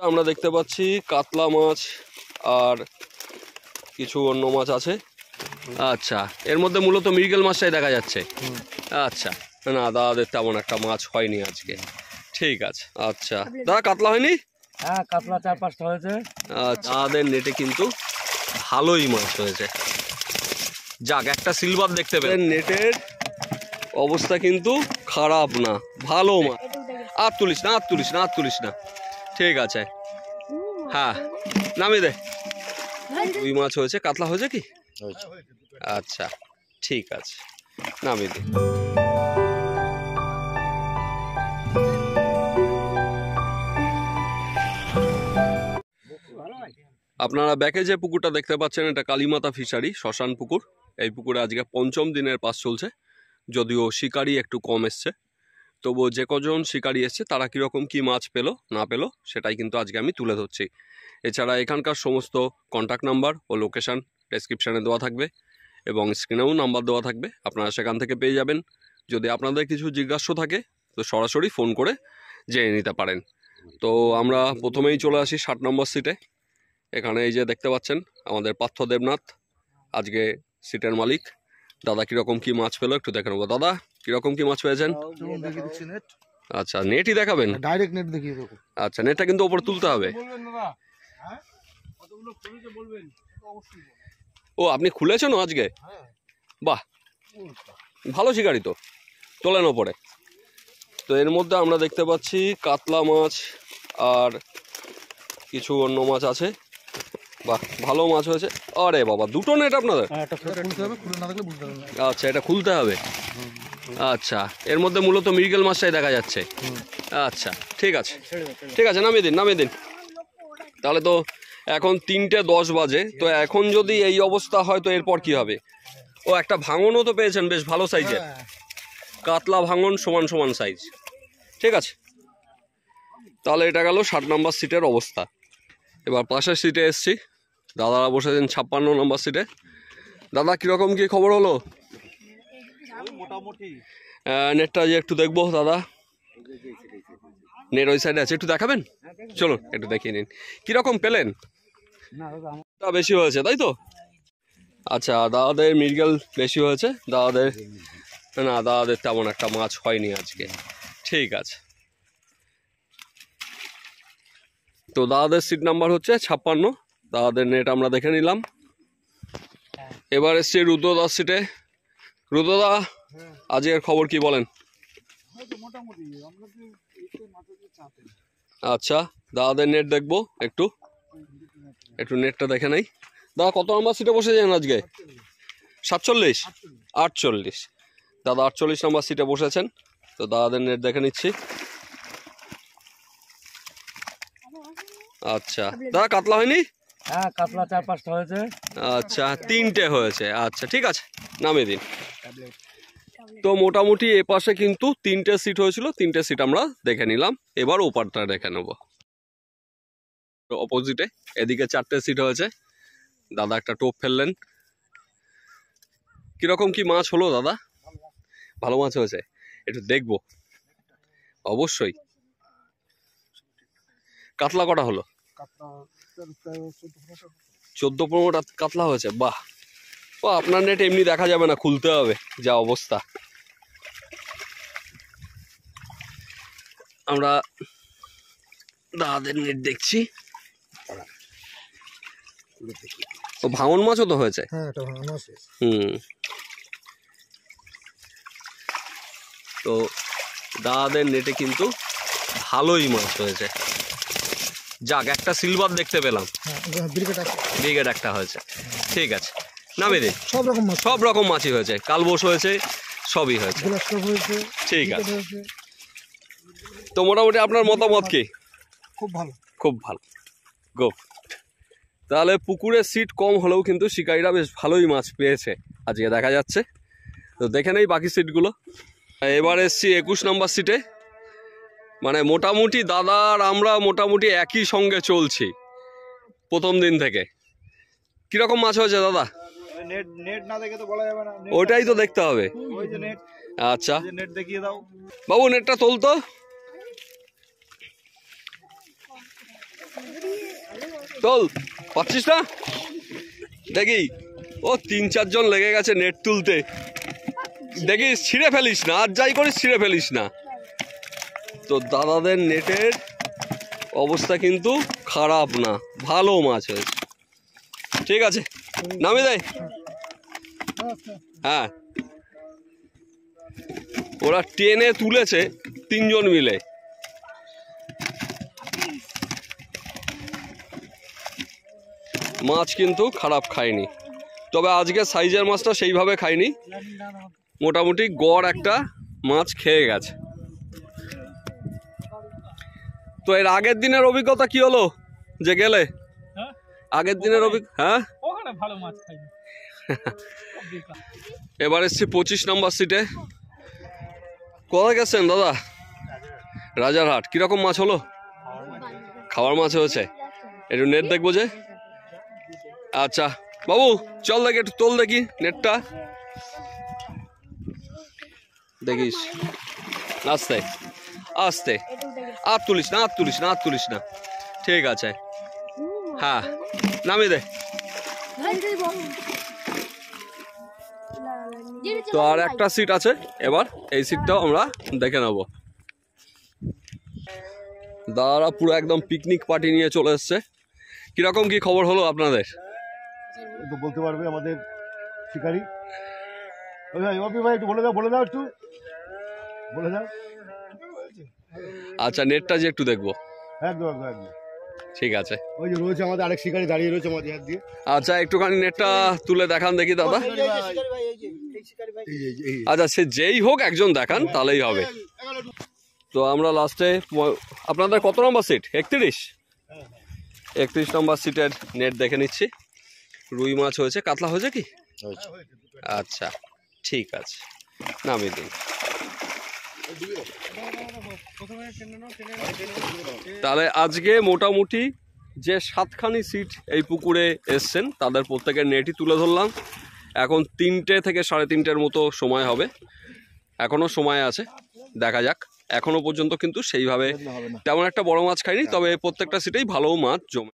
আমরা দেখতে পাচ্ছি কাতলা মাছ আর কিছু অন্য মাছ আছে। আচ্ছা, এর মধ্যে মূলত মৃগেল মাছটাই দেখা যাচ্ছে। আচ্ছা, না দাদাদের তেমন একটা মাছ হয়নি আজকে। ঠিক আছে, আচ্ছা দাদা কাতলা হয়নি? হ্যাঁ, কাতলা 4-5টা হয়েছে। আচ্ছা, দাদাদের নেটে কিন্তু ভালোই মাছ হয়েছে। যাক, একটা সিলভার দেখতে পেলেন। নেটের অবস্থা কিন্তু খারাপ না, ভালো মাছ। আর তুলিস না, আর তুলিস না, আর তুলিস না। ঠিক আছে, হ্যাঁ নামিয়ে দে। রুই মাছ হয়েছে, কাতলা হয়েছে কি? আচ্ছা ঠিক আছে, নামিয়ে দে। আপনারা ব্যাকে যে পুকুরটা দেখতে পাচ্ছেন, এটা কালীমাতা ফিশারি, শ্মশান পুকুর। এই পুকুরে আজকে 5ম দিনের পাস চলছে, যদিও শিকারি একটু কম এসছে। তবুও যে কজন শিকারি এসছে তারা কীরকম কী মাছ পেলো না পেলো সেটাই কিন্তু আজকে আমি তুলে ধরছি। এছাড়া এখানকার সমস্ত কন্ট্যাক্ট নাম্বার ও লোকেশান ডেসক্রিপশানে দেওয়া থাকবে এবং স্ক্রিনেও নাম্বার দেওয়া থাকবে, আপনারা সেখান থেকে পেয়ে যাবেন। যদি আপনাদের কিছু জিজ্ঞাসা থাকে তো সরাসরি ফোন করে জেনে নিতে পারেন। তো আমরা প্রথমেই চলে আসি 60 নম্বর সিটে। এখানে এই যে দেখতে পাচ্ছেন আমাদের পার্থ দেবনাথ আজকে সিটের মালিক। দাদা কীরকম কী মাছ পেলো একটু দেখে নেবো। দাদা কীরকম কী মাছ পেয়েছেন? আচ্ছা, নেটই দেখাবেন? ডাইরেক্ট নেট দেখিয়ে দেবো। আচ্ছা, নেটটা কিন্তু ওপরে তুলতে হবে। ও, আপনি খুলেছেন আজকে? বাহ, ভালো শিকারি তো, তোলেন ওপরে। তো এর মধ্যে আমরা দেখতে পাচ্ছি কাতলা মাছ আর কিছু অন্য মাছ আছে। বাহ, ভালো মাছ হয়েছে। আরে বাবা, দুটো নেট আপনাদের? আচ্ছা, এটা খুলতে হবে। আচ্ছা, এর মধ্যে মূলত মৃগেল মাছটাই দেখা যাচ্ছে। আচ্ছা ঠিক আছে, ঠিক আছে, নামিয়ে দিন, নামিয়ে দিন। তাহলে তো এখন 3:10 বাজে, তো এখন যদি এই অবস্থা হয় তো এরপর কি হবে? ও, একটা ভাঙনও তো পেয়েছেন বেশ ভালো সাইজের, কাতলা ভাঙন সমান সমান সাইজ। ঠিক আছে, তাহলে এটা গেল 60 নম্বর সিটের অবস্থা। এবার পাশের সিটে এসছি, দাদারা বসেছেন 56 নম্বর সিটে। দাদা কীরকম কী খবর হলো? মোটামুটি নেটটা যে একটু দেখবো দাদা, নেট ওই সাইডে আছে, একটু দেখাবেন? চলুন একটু দেখিয়ে নিন কীরকম পেলেন। বেশি হয়েছে তাই তো? আচ্ছা, দাদাদের মৃগেল বেশি হয়েছে, দাদাদের না দাদাদের তেমন একটা মাছ হয়নি আজকে। ঠিক আছে, তো দাদাদের সিট নাম্বার হচ্ছে 56। দাদাদের নেট আমরা দেখে নিলাম। এবার এসছি রুদ্রদার সিটে। রুদ্রদা আজকের খবর কি বলেন? আচ্ছা, দাদাদের নেট দেখবো, একটু একটু নেটটা দেখে নেই। দাদা কত নম্বর সিটে বসেছেন আজকে? 47, 48। দাদা 48 নম্বর সিটে বসেছেন। তো দাদাদের নেট দেখে নিচ্ছি। আচ্ছা, দাদা কাতলা হয়নি? হ্যাঁ, কাতলা 4-5টা হয়েছে। আচ্ছা, 3টে হয়েছে। আচ্ছা ঠিক আছে, নামিয়ে দিন। তো মোটামুটি এ পাশে কিন্তু 3টে সিট হয়েছিল, 3টে সিট আমরা দেখে নিলাম। এবার ওপারটা দেখে নেব। অপোজিটে এদিকে 4টে সিট হয়েছে। দাদা একটা টোপ ফেললেন। কিরকম কি মাছ হলো দাদা? ভালো মাছ হয়েছে, একটু দেখবো অবশ্যই। কাতলা কটা হলো? 14-15টা কাতলা হয়েছে। বাহ, ও আপনার নেট এমনি দেখা যাবে না, খুলতে হবে, যা অবস্থা। আমরা দাদাদের নেট দেখছি। ও, ভাঙন মাছও তো হয়েছে। তো দাদাদের নেটে কিন্তু ভালোই মাছ হয়েছে। যাক, একটা সিলভার দেখতে পেলাম, ব্রিগেড একটা হয়েছে। ঠিক আছে, নামিয়ে দিন। সব রকম মাছই হয়েছে, কালবোস হয়েছে, সবই হয়েছে। ঠিক আছে, তো মোটামুটি আপনার মতামত কি? খুব ভালো, খুব ভালো, গো। তাহলে পুকুরের সিট কম হলেও কিন্তু শিকারীরা বেশ ভালোই মাছ পেয়েছে আজকে দেখা যাচ্ছে। তো দেখে নেই বাকি সিটগুলো। এবার এসছি 21 নম্বর সিটে। মানে মোটামুটি দাদা আর আমরা মোটামুটি একই সঙ্গে চলছি প্রথম দিন থেকে। কিরকম মাছ হয়েছে দাদা? নেট না দেখে তো বলা যাবে না, ওইটাই তো দেখতে হবে। ওই যে নেট। আচ্ছা নেট দেখিয়ে দাও বাবু, নেটটা তোলতো। তোল, পাচ্ছিস না? দেখি ও 3-4 জন লেগে গেছে নেট তুলতে। দেখিস ছিঁড়ে ফেলিস না, আর যাই করিস ছিঁড়ে ফেলিস না। তো দাদাদের নেটের অবস্থা কিন্তু খারাপ না, ভালো মাছ হয়েছে। ঠিক আছে, নামিয়ে দেয়। হ্যাঁ, ওরা টেনে তুলেছে 3 জন মিলে। মাছ কিন্তু খারাপ খায়নি, তবে আজকে সাইজের মাছটা সেইভাবে খায়নি, মোটামুটি গড় একটা মাছ খেয়ে গেছে। তো এর আগের দিনের অভিজ্ঞতা কি হলো যে গেলে? আগের দিনের হ্যাঁ, ওখানে ভালো মাছ খাইনি। এবার এসছি 25 নম্বর সিটে। কোথায় গেছেন দাদা? রাজারহাট। কিরকম মাছ হলো? খাওয়ার মাছ হয়েছে। একটু নেট দেখবো যে। আচ্ছা বাবু চল দেখি, একটু তোল দেখি নেটটা। দেখিস আস্তে আস্তে, আর তুলিস না, আর তুলিস না, আর তুলিস না। ঠিক আছে, হ্যাঁ নামিয়ে দে। তো আর একটা সিট আছে, এবার এই সিটটাও আমরা দেখে নেব। দাদারা পুরো একদম পিকনিক পার্টি নিয়ে চলে এসছে। কিরকম কি খবর হলো আপনাদের? তো বলতে পারবে আমাদের শিকারি। ওই ভাই, অপি ভাই একটু বলে দাও একটু বলে দাও। আচ্ছা নেটটা যে একটু দেখবো। একদম। ঠিক আছে, ওই যে রয়েছে আমাদের আরেক শিকারি দাঁড়িয়ে রয়েছে আমাদের হাত দিয়ে। আচ্ছা একটুখানি নেটটা তুলে দেখান দেখি দাদা। আচ্ছা সে যেই হোক একজন দেখান তাহলেই হবে। তো আমরা লাস্টে আপনাদের কত নম্বর সিট? 31 নম্বর সিটের নেট দেখে নিচ্ছি। রুই মাছ হয়েছে, কাতলা হয়েছে কি? আচ্ছা ঠিক আছে, নামিয়ে দিন। তাহলে আজকে মোটামুটি যে 7খানি সিট এই পুকুরে এসছেন তাদের প্রত্যেকের নেটই তুলে ধরলাম। এখন 3টে থেকে 3:30-র মতো সময় হবে, এখনো সময় আছে, দেখা যাক। এখনো পর্যন্ত কিন্তু সেইভাবে তেমন একটা বড় মাছ খাইনি, তবে প্রত্যেকটা সিটেই ভালো মাছ জমে।